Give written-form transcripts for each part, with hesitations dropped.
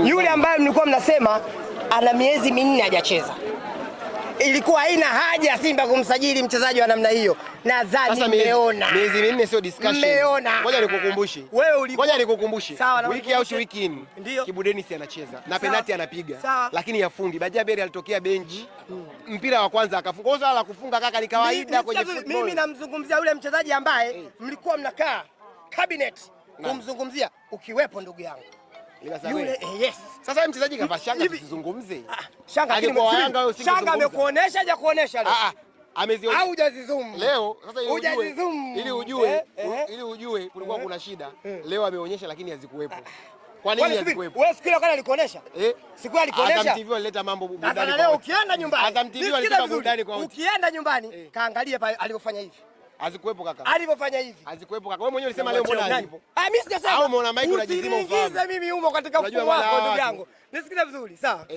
Yule ambaye mlikuwa mnasema ana miezi 4 hajacheza. Ilikuwa haina haja Simba kumsajili mchezaji wa namna hiyo. Nadhani mmeona. Miezi 4 sio discussion. Mmeona. Ngoja nikukumbushe. Ngoja nikukumbushe. Wiki out week in Kibu Denis anacheza na penalti anapiga lakini yafungi. Bajaberi alitokea bench. Mpira wa kwanza akafunga. Kwa sababu la kufunga kaka ni kawaida kwenye football. Mimi namzungumzia yule mchezaji ambaye mlikuwa mnakaa cabinet kumzungumzia ukiwepo ndugu yangu. Yule yes. Sasa mchezaji kavaa shanga tusizungumze. Shanga amekuonesha haja kuonesha leo. Ameziona au hujazizum. Leo sasa ili ujue kulikuwa kuna shida. Leo ameonyesha lakini hazikuwepo. Kwa nini hazikuwepo? Wewe siku ile kana alikuonesha? Siku ile alikuonesha. Azam TV walileta mambo burudani. Leo ukienda nyumbani. Azam TV walileta burudani kwa wote. Ukienda nyumbani kaangalia pale alivyofanya hivi. Hazikuwepo kaka. Alivyofanya hivi. Hazikuwepo kaka. Wewe mwenyewe ulisema leo mbona hazipo? Mimi sijasema. Au umeona Mike unajizima ufahamu. Usiingize mimi humo katika mfumo wako ndugu yangu. Nisikilize vizuri, sawa?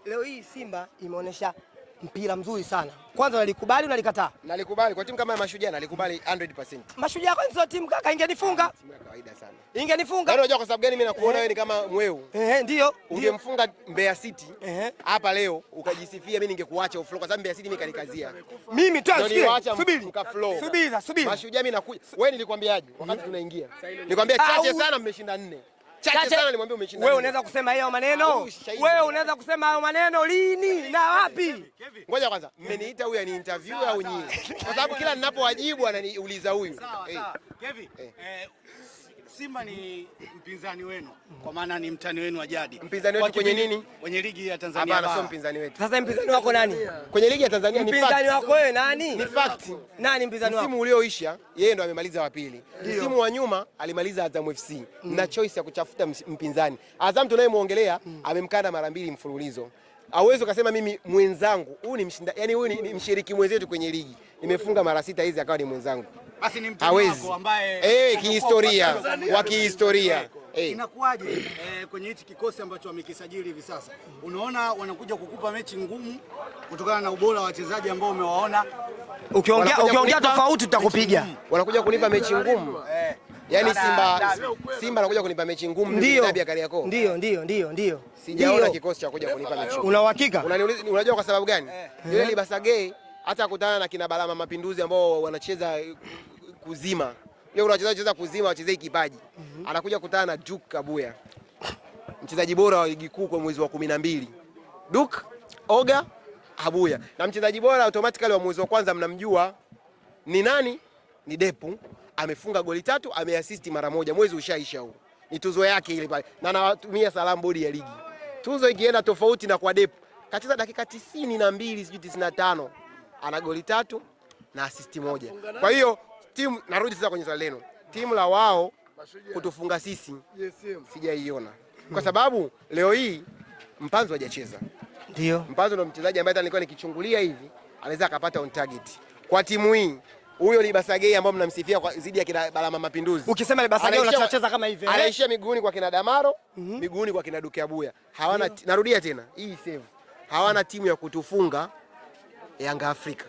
Leo hii Simba imeonyesha mpira mzuri sana. Kwanza nalikubali unalikataa? Nalikubali. Kwa timu kama ya Mashujaa nalikubali 100%. Mashujaa kwa sio timu kaka ingenifunga. Timu ya kawaida sana. Ingenifunga. Yaani unajua kwa sababu gani mimi nakuona wewe ni kama mweu? Ndio. Ungemfunga Mbeya City hapa leo ukajisifia mimi ningekuacha uflow kwa sababu Mbeya City mimi kanikazia. Mimi tu subiri. Subiri. Mashujaa mimi nakuja. Wewe nilikwambiaje wakati tunaingia? Nilikwambia chache sana mmeshinda 4. Chache sana nilimwambia umeshinda. Wewe unaweza kusema hiyo maneno? Wewe unaweza kusema hayo maneno lini na wapi? Ngoja kwanza, mmeniita huyu ani interview au nyinyi? Kwa sababu kila ninapowajibu ananiuliza huyu. Sawa. Kevin, Simba ni mpinzani wenu kwa maana ni mtani wenu wa jadi. Mpinzani wetu kwenye nini? Kwenye ligi ya Tanzania. Hapana, sio mpinzani wetu. Sasa mpinzani wako nani? Kwenye ligi ya Tanzania ni fact. Mpinzani wako wewe nani? Ni fact. Nani mpinzani wako? Msimu ulioisha yeye ndo amemaliza wa pili. Msimu wa nyuma alimaliza Azam FC. Na choice ya kuchafuta mpinzani. Azam tunayemuongelea amemkanda mara 2 mfululizo. Hauwezi ukasema mimi mwenzangu, huyu ni mshinda, yani huyu ni mshiriki mwenzetu kwenye ligi. Nimefunga mara 6 hizi akawa ni mwenzangu. Basi ni mtani wako ambaye kihistoria, wa kihistoria. Inakuwaje kwenye hichi kikosi ambacho wamekisajili hivi sasa? Unaona wanakuja kukupa mechi ngumu kutokana na ubora wa wachezaji ambao umewaona. Ukiongea tofauti tutakupiga. Wanakuja kunipa mechi ngumu. Yaani Simba anakuja kunipa mechi ngumu ndio dabi ya Kariakoo. Ndio. Sijaona kikosi cha kuja kunipa mechi. Una uhakika? Unajua kwa sababu gani? Yule Libasage hata kukutana na kina Balama Mapinduzi ambao wanacheza kuzima. Yule unacheza kuzima wachezei kipaji. Anakuja kukutana na Duke Kabuya. Mchezaji bora wa ligi kuu kwa mwezi wa 12. Duke Oga Abuya. Na mchezaji bora automatically wa mwezi wa kwanza mnamjua ni nani? Ni Depu. Amefunga goli 3, ameassist mara 1. Mwezi ushaisha huu. Ni tuzo yake ile pale. Na nawatumia salamu bodi ya ligi. Tuzo ikienda tofauti na kwa Depu. Kacheza dakika 92 sijui 95. Ana goli 3 na assist 1. Kwa hiyo timu, narudi sasa kwenye swali lenu. Timu la wao kutufunga sisi sijaiona. Kwa sababu leo hii Mpanzu hajacheza. Ndio. Mpanzu ndo mchezaji ambaye nilikuwa nikichungulia hivi anaweza akapata on target. Kwa timu hii huyo ni Libasage ambaye mnamsifia kwa zidi ya kina Balama Mapinduzi. Ukisema Libasage unacheza kama hivi. Anaishia miguuni kwa kina Damaro, miguuni kwa kina Duke Abuya. Hawana narudia tena. Hii save. Hawana timu ya kutufunga Yanga Afrika.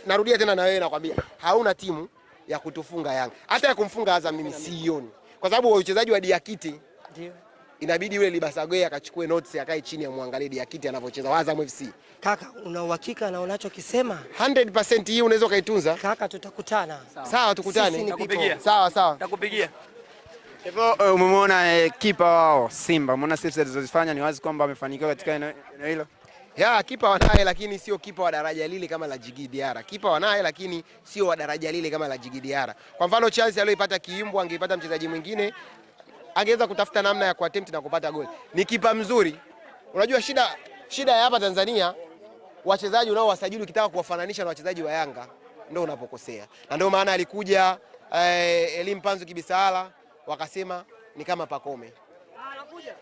Narudia tena na wewe nakwambia. Hauna timu ya kutufunga Yanga. Hata ya kumfunga Azam mimi sioni. Kwa sababu wa uchezaji wa Diakite ndio inabidi yule Libasage akachukue notes akae chini ya muangalie Diakite anavyocheza Azam FC. Kaka, una uhakika na unachokisema? 100% hii unaweza kaitunza. Kaka, tutakutana. Sawa tukutane. Nakupigia. Sawa. Nakupigia. Hivyo umemwona kipa wao Simba. Umeona sisi alizozifanya ni wazi kwamba amefanikiwa katika eneo hilo. Kipa wanaye lakini sio kipa wa daraja lile kama la Djigui Diarra. Kipa wanaye lakini sio wa daraja lile kama la Djigui Diarra. Kwa mfano Chelsea aliyoipata Kiimbwa angeipata mchezaji mwingine angeweza kutafuta namna ya kuattempt na kupata goli. Ni kipa mzuri. Unajua shida ya hapa Tanzania wachezaji unaowasajili ukitaka kuwafananisha na wachezaji wa Yanga ndio unapokosea. Na ndio maana alikuja Elim Panzu Kibisala wakasema ni kama Pakome.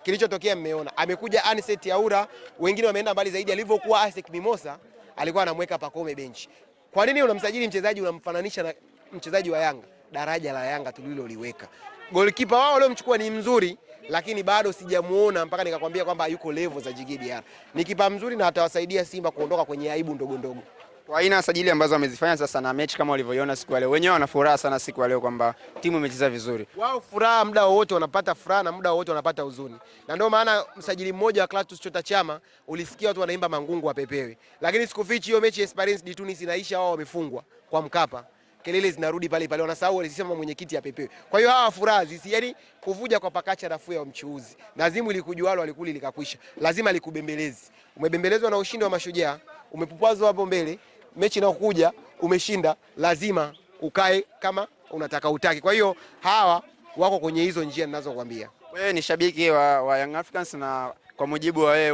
Kilichotokea mmeona. Amekuja Anicet Yaura, wengine wameenda mbali zaidi alivyokuwa Asec Mimosa alikuwa anamweka Pakome benchi. Kwa nini unamsajili mchezaji unamfananisha na mchezaji wa Yanga? Daraja la Yanga tuliloliweka. Goalkeeper wao leo mchukua ni mzuri lakini bado sijamuona mpaka nikakwambia kwamba yuko level za Djigui Diarra. Ni kipa mzuri na atawasaidia Simba kuondoka kwenye aibu ndogo ndogo. Kwa aina ya sajili ambazo wamezifanya sasa na mechi kama walivyoiona siku ya leo, wenyewe wana furaha sana siku ya leo kwamba timu imecheza vizuri. Wao furaha muda wote wanapata furaha na muda wote wanapata huzuni. Na ndio maana msajili mmoja wa Clatous Chota Chama ulisikia watu wanaimba mangungu wapepewe. Lakini sikufichi hiyo mechi ya Esperance de Tunis inaisha wao wamefungwa kwa Mkapa. Kelele zinarudi pale pale, wanasahau walisema mwenyekiti apepewe. Kwa hiyo hawa furaha yani kuvuja kwa pakacha rafu ya mchuuzi. Lazimu likujualo alikuli likakwisha. Lazima likubembelezi. Umebembelezwa na ushindi wa Mashujaa, umepupazwa hapo mbele. Mechi inayokuja umeshinda, lazima ukae kama unataka utaki. Kwa hiyo hawa wako kwenye hizo njia ninazokuambia. Wewe ni shabiki wa Young Africans na kwa mujibu wa wewe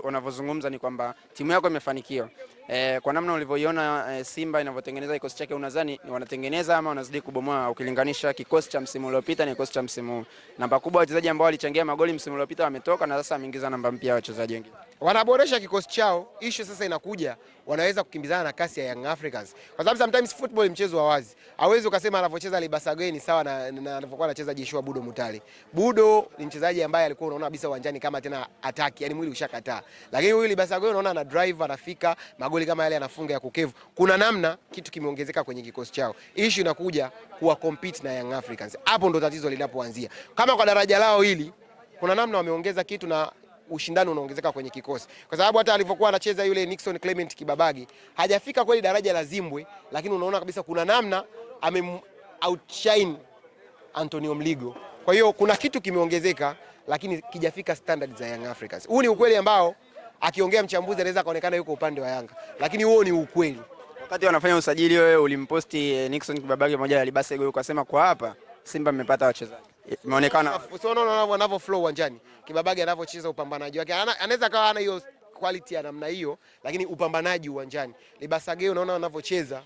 unavyozungumza ni kwamba timu yako imefanikiwa. Kwa namna ulivyoiona Simba inavyotengeneza kikosi chake, unadhani wanatengeneza ama wanazidi kubomoa ukilinganisha kikosi cha msimu uliopita na kikosi cha msimu huu? Namba kubwa wachezaji ambao walichangia magoli msimu uliopita wametoka na sasa ameingiza namba mpya ya wachezaji wengine. Wanaboresha kikosi chao, issue sasa inakuja wanaweza kukimbizana na kasi ya Young Africans. Kwa sababu sometimes football mchezo wa wazi. Hawezi ukasema anavyocheza Libasage ni sawa na anavyokuwa anacheza Joshua Budo Mutale. Budo ni mchezaji ambaye alikuwa unaona kabisa uwanjani kama tena attack, yani mwili ushakataa. Lakini huyu Libasage unaona ana drive, anafika, magoli kama yale anafunga ya kukevu. Kuna namna kitu kimeongezeka kwenye kikosi chao. Issue inakuja kuwa compete na Young Africans. Hapo ndo tatizo linapoanzia. Kama kwa daraja lao hili kuna namna wameongeza kitu na ushindani unaongezeka kwenye kikosi. Kwa sababu hata alivyokuwa anacheza yule Nixon Clement Kibabagi, hajafika kweli daraja la Zimbwe, lakini unaona kabisa kuna namna outshine Antonio Mligo. Kwa hiyo kuna kitu kimeongezeka lakini kijafika standard za Young Africans. Huu ni ukweli ambao akiongea mchambuzi anaweza kaonekana yuko upande wa Yanga, lakini huo ni ukweli. Wakati wanafanya usajili wewe ulimposti Nixon Kibabagi pamoja na Libase Goli ukasema kwa hapa Simba mmepata wachezaji. Imeonekana unaona wanavyo flow uwanjani. Kibabagi anavyocheza upambanaji wake. Anaweza kawa hana hiyo quality ya namna hiyo, lakini upambanaji uwanjani. Libasage unaona wanavyocheza.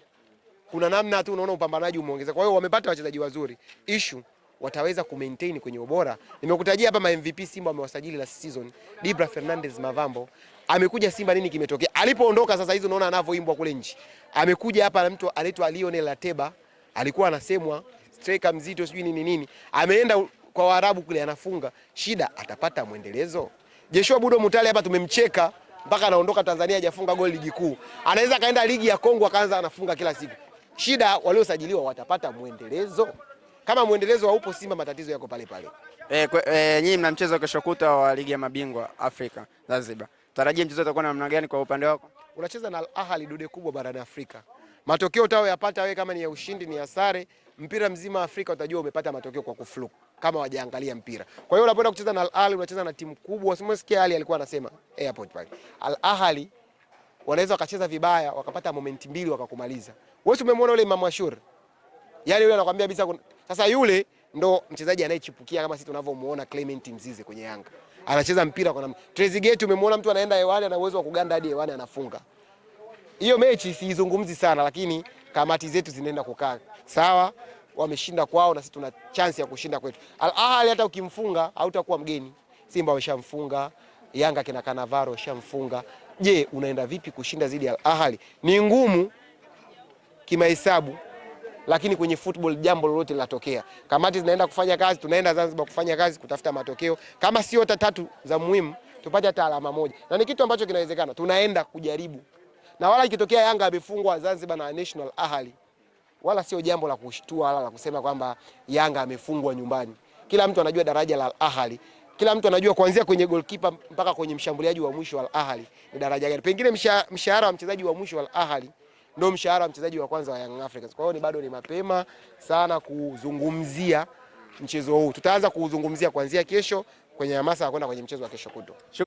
Kuna namna tu unaona upambanaji umeongezeka. Kwa hiyo wamepata wachezaji wazuri. Issue wataweza kumaintain kwenye ubora. Nimekutajia hapa ma MVP Simba wamewasajili last season. Dibra Fernandez Mavambo amekuja Simba, nini kimetokea? Alipoondoka sasa hizo unaona anavyoimbwa kule nje. Amekuja hapa na mtu anaitwa Lionel Ateba, alikuwa anasemwa striker mzito sijui nini. Ameenda kwa Waarabu kule anafunga. Shida atapata muendelezo. Joshua Budo Mutale hapa tumemcheka mpaka anaondoka Tanzania hajafunga goli ligi kuu. Anaweza kaenda ligi ya Kongo akaanza anafunga kila siku. Shida waliosajiliwa watapata muendelezo? Kama muendelezo haupo Simba matatizo yako pale pale. Nyinyi mna mchezo kesho kutwa wa ligi ya mabingwa Afrika Zanzibar. Tarajia mchezo utakuwa namna gani kwa upande wako? Unacheza na Al Ahly, dude kubwa barani Afrika. Matokeo utayopata wewe kama ni ya ushindi ni ya sare, mpira mzima Afrika utajua umepata matokeo kwa kufluke kama wajaangalia mpira. Kwa hiyo unapoenda kucheza na Al Ahly unacheza na timu kubwa. Usimsikie Ali alikuwa anasema airport pale. Al Ahly wanaweza wakacheza vibaya wakapata momenti mbili wakakumaliza. Wewe umemwona yule Imam Ashur? Yaani yule anakuambia bisa sasa yule ndo mchezaji anayechipukia kama sisi tunavyomuona Clement Mzize kwenye Yanga. Anacheza mpira kwa namna. Trezeguet umemwona mtu anaenda hewani ana uwezo wa kuganda hadi hewani anafunga. Hiyo mechi siizungumzi sana lakini kamati zetu zinaenda kukaa. Sawa, wameshinda kwao na sisi tuna chance ya kushinda kwetu. Al Ahly hata ukimfunga hautakuwa mgeni. Simba wameshamfunga, Yanga kina Kanavaro wameshamfunga. Je, unaenda vipi kushinda zidi ya Al Ahly? Ni ngumu kimahesabu. Lakini kwenye football jambo lolote linatokea. Kamati zinaenda kufanya kazi, tunaenda Zanzibar kufanya kazi kutafuta matokeo. Kama sio tatu za muhimu, tupate hata alama moja. Na ni kitu ambacho kinawezekana. Tunaenda kujaribu. Na wala ikitokea Yanga amefungwa Zanzibar na National Ahly, wala sio jambo la kushtua wala la kusema kwamba Yanga amefungwa nyumbani. Kila mtu anajua daraja la Al Ahly. Kila mtu anajua kuanzia kwenye goalkeeper mpaka kwenye mshambuliaji wa mwisho wa Al Ahly ni daraja gani. Pengine mshahara wa mchezaji wa mwisho wa Al Ahly ndio mshahara wa mchezaji wa kwanza wa Young Africans. Kwa hiyo ni bado ni mapema sana kuzungumzia mchezo huu. Tutaanza kuzungumzia kuanzia kesho kwenye hamasa ya kwenda kwenye mchezo wa kesho kutwa.